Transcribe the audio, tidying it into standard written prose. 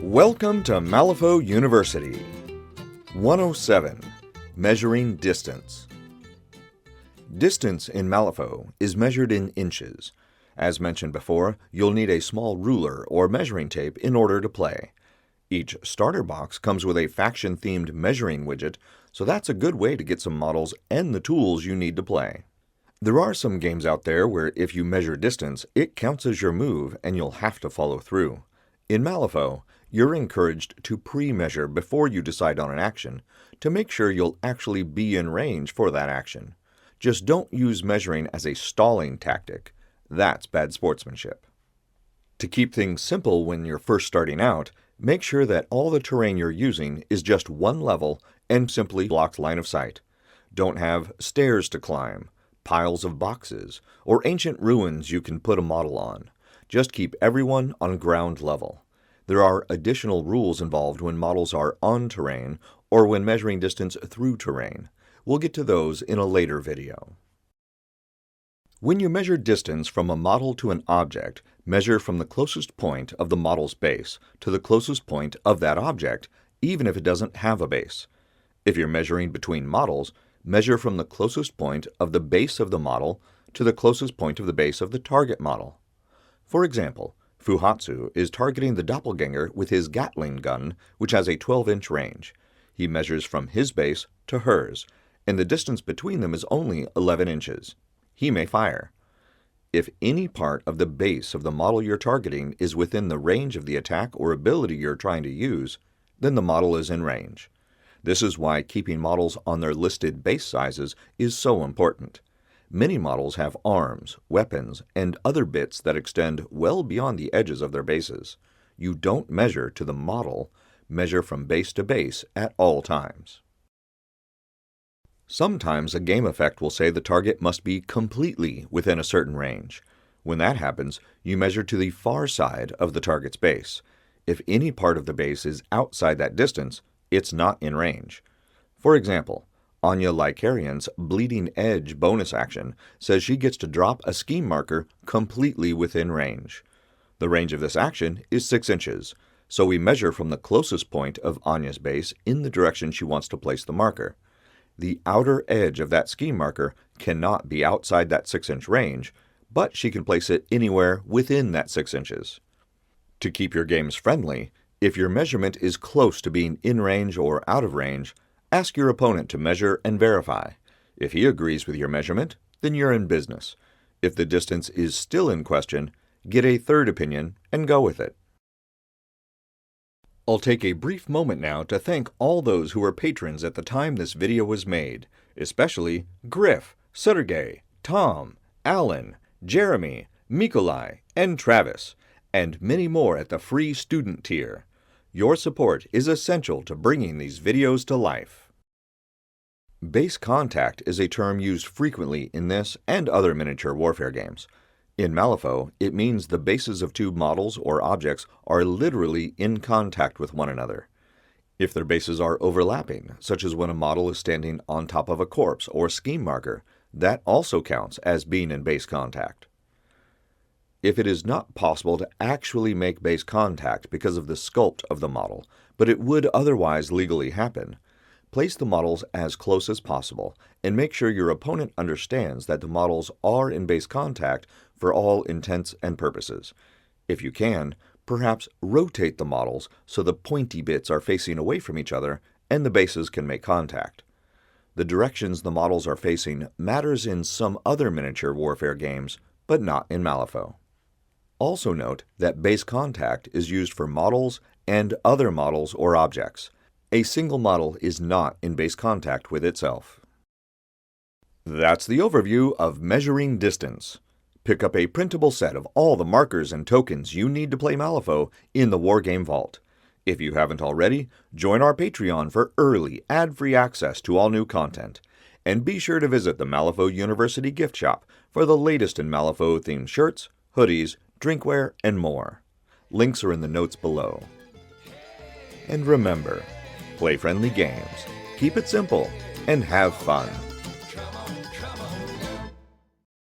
Welcome to Malifaux University. 107. Measuring Distance. Distance in Malifaux is measured in inches. As mentioned before, you'll need a small ruler or measuring tape in order to play. Each starter box comes with a faction-themed measuring widget, so that's a good way to get some models and the tools you need to play. There are some games out there where if you measure distance, it counts as your move and you'll have to follow through. In Malifaux, you're encouraged to pre-measure before you decide on an action to make sure you'll actually be in range for that action. Just don't use measuring as a stalling tactic. That's bad sportsmanship. To keep things simple when you're first starting out, make sure that all the terrain you're using is just one level and simply blocks line of sight. Don't have stairs to climb, piles of boxes, or ancient ruins you can put a model on. Just keep everyone on ground level. There are additional rules involved when models are on terrain or when measuring distance through terrain. We'll get to those in a later video. When you measure distance from a model to an object, measure from the closest point of the model's base to the closest point of that object, even if it doesn't have a base. If you're measuring between models, measure from the closest point of the base of the model to the closest point of the base of the target model. For example, Fuhatsu is targeting the doppelganger with his Gatling gun, which has a 12-inch range. He measures from his base to hers, and the distance between them is only 11 inches. He may fire. If any part of the base of the model you're targeting is within the range of the attack or ability you're trying to use, then the model is in range. This is why keeping models on their listed base sizes is so important. Many models have arms, weapons, and other bits that extend well beyond the edges of their bases. You don't measure to the model, measure from base to base at all times. Sometimes a game effect will say the target must be completely within a certain range. When that happens, you measure to the far side of the target's base. If any part of the base is outside that distance, it's not in range. For example, Anya Lycarian's Bleeding Edge bonus action says she gets to drop a scheme marker completely within range. The range of this action is 6 inches, so we measure from the closest point of Anya's base in the direction she wants to place the marker. The outer edge of that scheme marker cannot be outside that 6-inch range, but she can place it anywhere within that 6 inches. To keep your games friendly, if your measurement is close to being in range or out of range, ask your opponent to measure and verify. If he agrees with your measurement, then you're in business. If the distance is still in question, get a third opinion and go with it. I'll take a brief moment now to thank all those who were patrons at the time this video was made, especially Griff, Sergey, Tom, Alan, Jeremy, Mikolai, and Travis, and many more at the free student tier. Your support is essential to bringing these videos to life. Base contact is a term used frequently in this and other miniature warfare games. In Malifaux, it means the bases of two models or objects are literally in contact with one another. If their bases are overlapping, such as when a model is standing on top of a corpse or scheme marker, that also counts as being in base contact. If it is not possible to actually make base contact because of the sculpt of the model, but it would otherwise legally happen, place the models as close as possible and make sure your opponent understands that the models are in base contact for all intents and purposes. If you can, perhaps rotate the models so the pointy bits are facing away from each other and the bases can make contact. The directions the models are facing matters in some other miniature warfare games, but not in Malifaux. Also note that base contact is used for models and other models or objects. A single model is not in base contact with itself. That's the overview of measuring distance. Pick up a printable set of all the markers and tokens you need to play Malifaux in the Wargames Vault. If you haven't already, join our Patreon for early, ad-free access to all new content. And be sure to visit the Malifaux University gift shop for the latest in Malifaux-themed shirts, hoodies, drinkware, and more. Links are in the notes below. And remember, play friendly games, keep it simple, and have fun.